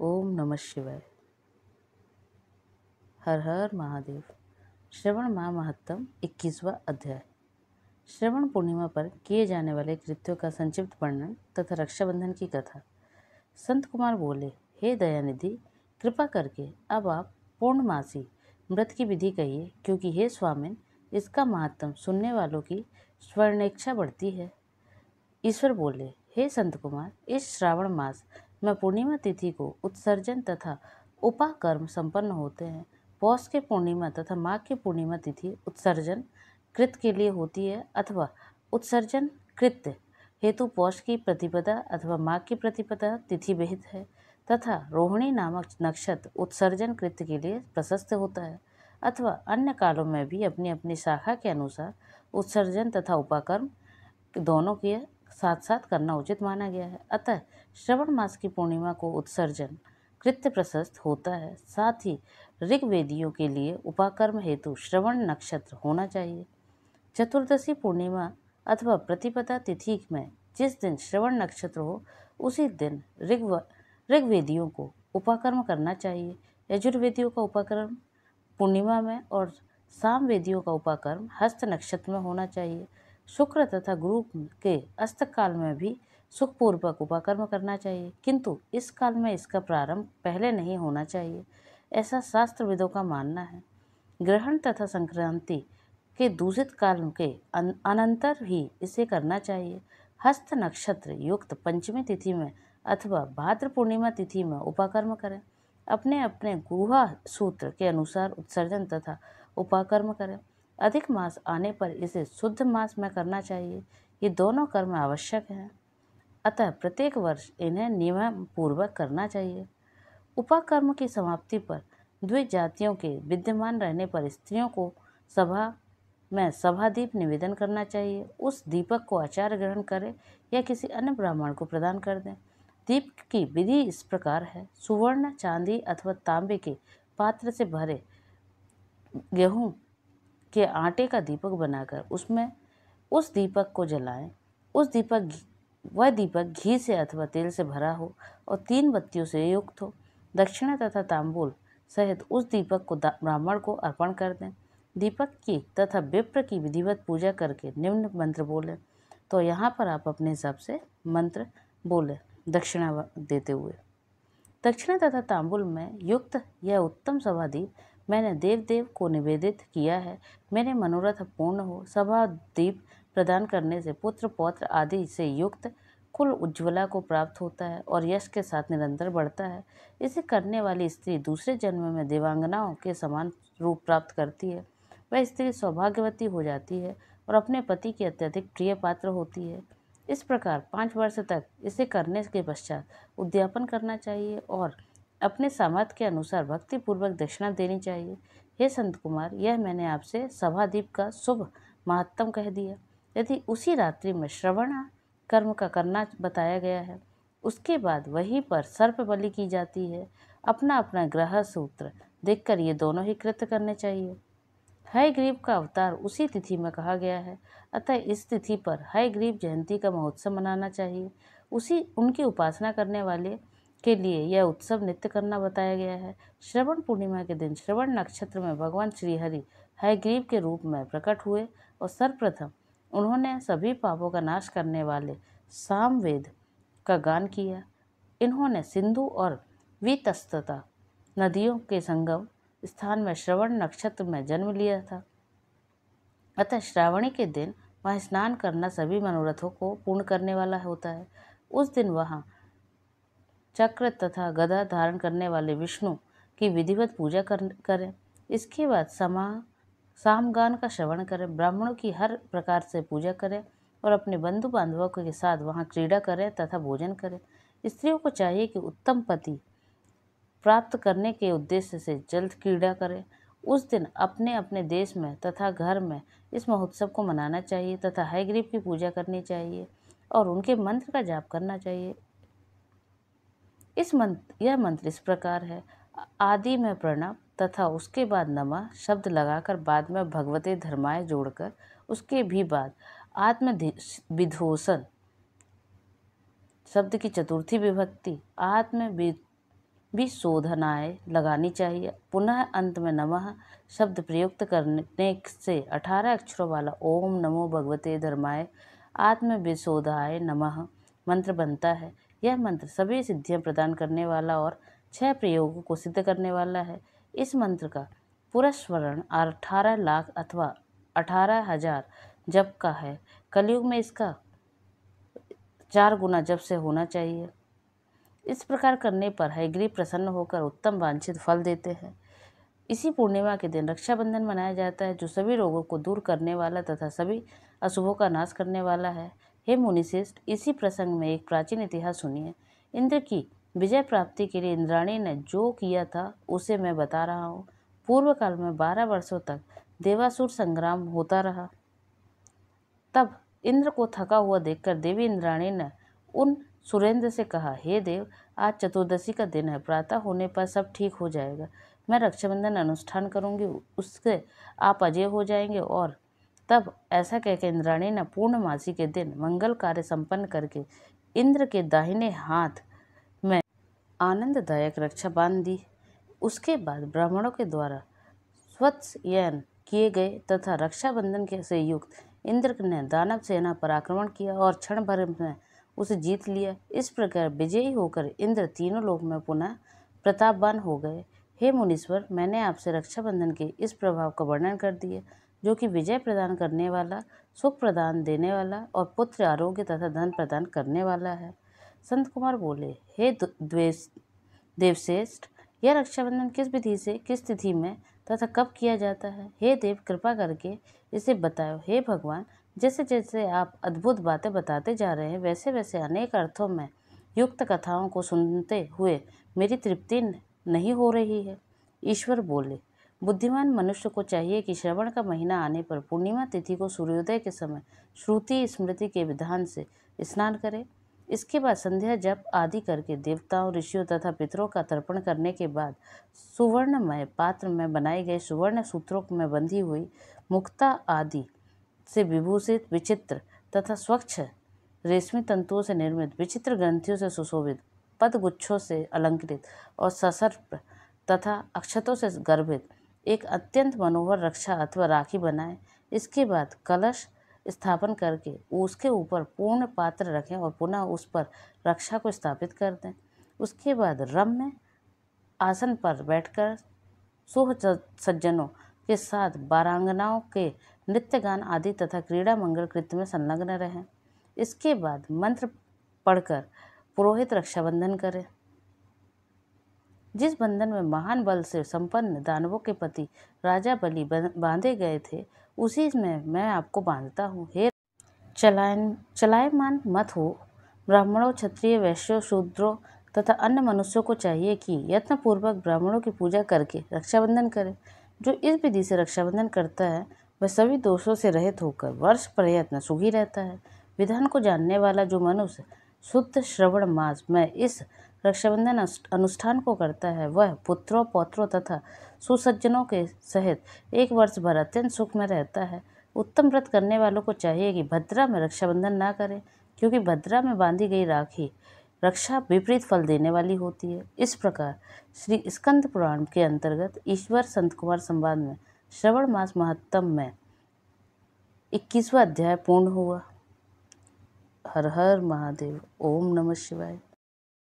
ओम नमः शिवाय। हर हर महादेव। श्रवण माह महत्तम 21वां अध्याय। श्रवण पूर्णिमा पर किए जाने वाले कृत्यों का संक्षिप्त वर्णन तथा रक्षाबंधन की कथा। संत कुमार बोले, हे दयानिधि, कृपा करके अब आप पूर्णमासी व्रत की विधि कहिए, क्योंकि हे स्वामिन, इसका महत्तम सुनने वालों की स्वर्णेच्छा बढ़ती है। ईश्वर बोले, हे संत कुमार, इस श्रावण मास में पूर्णिमा तिथि को उत्सर्जन तथा उपाकर्म संपन्न होते हैं। पौष के पूर्णिमा तथा माघ की पूर्णिमा तिथि उत्सर्जन कृत के लिए होती है अथवा उत्सर्जन कृत्य हेतु पौष की प्रतिपदा अथवा माघ की प्रतिपदा तिथि विहित है तथा रोहिणी नामक नक्षत्र उत्सर्जन कृत्य के लिए प्रशस्त होता है अथवा अन्य कालों में भी अपनी अपनी शाखा के अनुसार उत्सर्जन तथा उपाकर्म दोनों के साथ साथ करना उचित माना गया है। अतः श्रवण मास की पूर्णिमा को उत्सर्जन कृत्य प्रशस्त होता है। साथ ही ऋग्वेदियों के लिए उपाकर्म हेतु श्रवण नक्षत्र होना चाहिए। चतुर्दशी पूर्णिमा अथवा प्रतिपदा तिथि में जिस दिन श्रवण नक्षत्र हो उसी दिन ऋग्वेदियों को उपाकर्म करना चाहिए। यजुर्वेदियों का उपाकर्म पूर्णिमा में और सामवेदियों का उपाकर्म हस्त नक्षत्र में होना चाहिए। शुक्र तथा गुरु के अस्त काल में भी सुखपूर्वक उपाकर्म करना चाहिए, किंतु इस काल में इसका प्रारंभ पहले नहीं होना चाहिए, ऐसा शास्त्रविदों का मानना है। ग्रहण तथा संक्रांति के दूषित काल के अनंतर ही इसे करना चाहिए। हस्त नक्षत्र युक्त पंचमी तिथि में अथवा भाद्र पूर्णिमा तिथि में उपाकर्म करें। अपने अपने गुहा सूत्र के अनुसार उत्सर्जन तथा उपाकर्म करें। अधिक मास आने पर इसे शुद्ध मास में करना चाहिए। ये दोनों कर्म आवश्यक हैं, अतः प्रत्येक वर्ष इन्हें नियम पूर्वक करना चाहिए। उपाकर्म की समाप्ति पर द्वि जातियों के विद्यमान रहने पर स्त्रियों को सभा में सभादीप निवेदन करना चाहिए। उस दीपक को आचार्य ग्रहण करे या किसी अन्य ब्राह्मण को प्रदान कर दें। दीप की विधि इस प्रकार है। सुवर्ण, चांदी अथवा तांबे के पात्र से भरे गेहूं के आटे का दीपक बनाकर उसमें उस दीपक को जलाएं। वह दीपक घी से अथवा तेल से भरा हो और 3 बत्तियों से युक्त हो। दक्षिणा तथा तांबूल सहित उस दीपक को ब्राह्मण को अर्पण कर दें। दीपक की तथा विप्र की विधिवत पूजा करके निम्न मंत्र बोलें। तो यहाँ पर आप अपने हिसाब से मंत्र बोले दक्षिणा देते हुए। दक्षिणा तथा तांबूल में युक्त यह उत्तम सभादीप मैंने देव को निवेदित किया है। मेरे मनोरथ पूर्ण हो। सभादीप प्रदान करने से पुत्र पौत्र आदि से युक्त कुल उज्ज्वला को प्राप्त होता है और यश के साथ निरंतर बढ़ता है। इसे करने वाली स्त्री दूसरे जन्म में देवांगनाओं के समान रूप प्राप्त करती है। वह स्त्री सौभाग्यवती हो जाती है और अपने पति की अत्यधिक प्रिय पात्र होती है। इस प्रकार 5 वर्ष तक इसे करने के पश्चात उद्यापन करना चाहिए और अपने सामर्थ्य के अनुसार भक्ति पूर्वक दक्षिणा देनी चाहिए। हे संत कुमार, यह मैंने आपसे सभादीप का शुभ महत्तम कह दिया। यदि उसी रात्रि में श्रवण कर्म का करना बताया गया है, उसके बाद वहीं पर सर्प बलि की जाती है। अपना अपना ग्रह सूत्र देखकर ये दोनों ही कृत्य करने चाहिए। हयग्रीव का अवतार उसी तिथि में कहा गया है, अतः इस तिथि पर हयग्रीव जयंती का महोत्सव मनाना चाहिए। उनकी उपासना करने वाले के लिए यह उत्सव नित्य करना बताया गया है। श्रवण पूर्णिमा के दिन श्रवण नक्षत्र में भगवान श्रीहरि हयग्रीव के रूप में प्रकट हुए और सर्वप्रथम उन्होंने सभी पापों का नाश करने वाले सामवेद का गान किया। इन्होंने सिंधु और वीतस्तता नदियों के संगम स्थान में श्रवण नक्षत्र में जन्म लिया था। अतः श्रावणी के दिन वहाँ स्नान करना सभी मनोरथों को पूर्ण करने वाला होता है। उस दिन वहाँ चक्र तथा गदा धारण करने वाले विष्णु की विधिवत पूजा करें। इसके बाद सामगान का श्रवण करें, ब्राह्मणों की हर प्रकार से पूजा करें और अपने बंधु बांधवों के साथ वहाँ क्रीड़ा करें तथा भोजन करें। स्त्रियों को चाहिए कि उत्तम पति प्राप्त करने के उद्देश्य से जल्द क्रीड़ा करें। उस दिन अपने अपने देश में तथा घर में इस महोत्सव को मनाना चाहिए तथा हयग्रीव की पूजा करनी चाहिए और उनके मंत्र का जाप करना चाहिए। यह मंत्र इस प्रकार है। आदि में प्रणव तथा उसके बाद नमः शब्द लगाकर बाद में भगवते धर्माय जोड़कर उसके भी बाद आत्म विधोसन शब्द की चतुर्थी विभक्ति आत्म भी शोधनाएँ लगानी चाहिए। पुनः अंत में नमः शब्द प्रयुक्त करने से 18 अक्षरों वाला ओम नमो भगवते धर्माय आत्मविशोधाय नमः मंत्र बनता है। यह मंत्र सभी सिद्धियां प्रदान करने वाला और 6 प्रयोगों को सिद्ध करने वाला है। इस मंत्र का पूरा स्मरण 18 लाख अथवा 18,000 जप का है। कलयुग में इसका 4 गुना जप से होना चाहिए। इस प्रकार करने पर हयग्रीव प्रसन्न होकर उत्तम वांछित फल देते हैं। इसी पूर्णिमा के दिन रक्षाबंधन मनाया जाता है, जो सभी रोगों को दूर करने वाला तथा सभी अशुभों का नाश करने वाला है। हे मुनिश्रेष्ठ, इसी प्रसंग में एक प्राचीन इतिहास सुनिए। इंद्र की विजय प्राप्ति के लिए इंद्राणी ने जो किया था उसे मैं बता रहा हूँ। पूर्व काल में 12 वर्षों तक देवासुर संग्राम होता रहा। तब इंद्र को थका हुआ देखकर देवी इंद्राणी ने उन सुरेंद्र से कहा, हे देव, आज चतुर्दशी का दिन है, प्रातः होने पर सब ठीक हो जाएगा। मैं रक्षाबंधन अनुष्ठान करूंगी, उससे आप अजय हो जाएंगे। और तब ऐसा कहकर इंद्राणी ने पूर्णमासी के दिन मंगल कार्य संपन्न करके इंद्र के दाहिने हाथ में आनंददायक रक्षा बांध दी। उसके बाद ब्राह्मणों के द्वारा स्वत्सयन किए गए तथा रक्षाबंधन के से युक्त इंद्र ने दानव सेना पर आक्रमण किया और क्षण भर में उसे जीत लिया। इस प्रकार विजयी होकर इंद्र तीनों लोक में पुनः प्रतापवान हो गए। हे मुनीश्वर, मैंने आपसे रक्षाबंधन के इस प्रभाव का वर्णन कर दिया, जो कि विजय प्रदान करने वाला, सुख प्रदान देने वाला और पुत्र, आरोग्य तथा धन प्रदान करने वाला है। संत कुमार बोले, हे देवश्रेष्ठ, यह रक्षाबंधन किस विधि से, किस तिथि में तथा कब किया जाता है? हे देव, कृपा करके इसे बताओ। हे भगवान, जैसे जैसे आप अद्भुत बातें बताते जा रहे हैं, वैसे वैसे अनेक अर्थों में युक्त कथाओं को सुनते हुए मेरी तृप्ति नहीं हो रही है। ईश्वर बोले, बुद्धिमान मनुष्य को चाहिए कि श्रवण का महीना आने पर पूर्णिमा तिथि को सूर्योदय के समय श्रुति स्मृति के विधान से स्नान करे। इसके बाद संध्या जप आदि करके देवताओं, ऋषियों तथा पितरों का तर्पण करने के बाद सुवर्णमय पात्र में बनाए गए सुवर्ण सूत्रों में बंधी हुई मुक्ता आदि से विभूषित विचित्र तथा स्वच्छ रेशमी तंतुओं से निर्मित, विचित्र ग्रंथियों से सुशोभित, पदगुच्छों से अलंकृत और ससर्प तथा अक्षतों से गर्भित एक अत्यंत मनोहर रक्षा अथवा राखी बनाएं। इसके बाद कलश स्थापन करके उसके ऊपर पूर्ण पात्र रखें और पुनः उस पर रक्षा को स्थापित कर दें। उसके बाद रम्य आसन पर बैठकर सुह सज्जनों के साथ बारांगनाओं के नृत्य गान आदि तथा क्रीड़ा मंगल कृत्य में संलग्न रहें। इसके बाद मंत्र पढ़कर पुरोहित रक्षाबंधन करें। जिस बंधन में महान बल से संपन्न दानवों के पति राजा बलि बांधे गए थे, उसी में मैं आपको बांधता हूँ। हे चलायमान मत हो। ब्राह्मणों, क्षत्रिय, वैश्यों, शूद्रों तथा अन्य मनुष्यों को चाहिए कि यत्नपूर्वक ब्राह्मणों की पूजा करके रक्षाबंधन करें। जो इस विधि से रक्षाबंधन करता है वह सभी दोषों से रहित होकर वर्ष प्रयत्न सुखी रहता है। विधान को जानने वाला जो मनुष्य शुद्ध श्रवण मास में इस रक्षाबंधन अनुष्ठान को करता है, वह पुत्रों, पौत्रों तथा सुसज्जनों के सहित 1 वर्ष भर अत्यंत सुख में रहता है। उत्तम व्रत करने वालों को चाहिए कि भद्रा में रक्षाबंधन ना करें, क्योंकि भद्रा में बांधी गई राखी रक्षा विपरीत फल देने वाली होती है। इस प्रकार श्री स्कंद पुराण के अंतर्गत ईश्वर संत कुमार संवाद में श्रवण मास महत्तम में 21वां अध्याय पूर्ण हुआ। हर हर महादेव। ओम नमः शिवाय।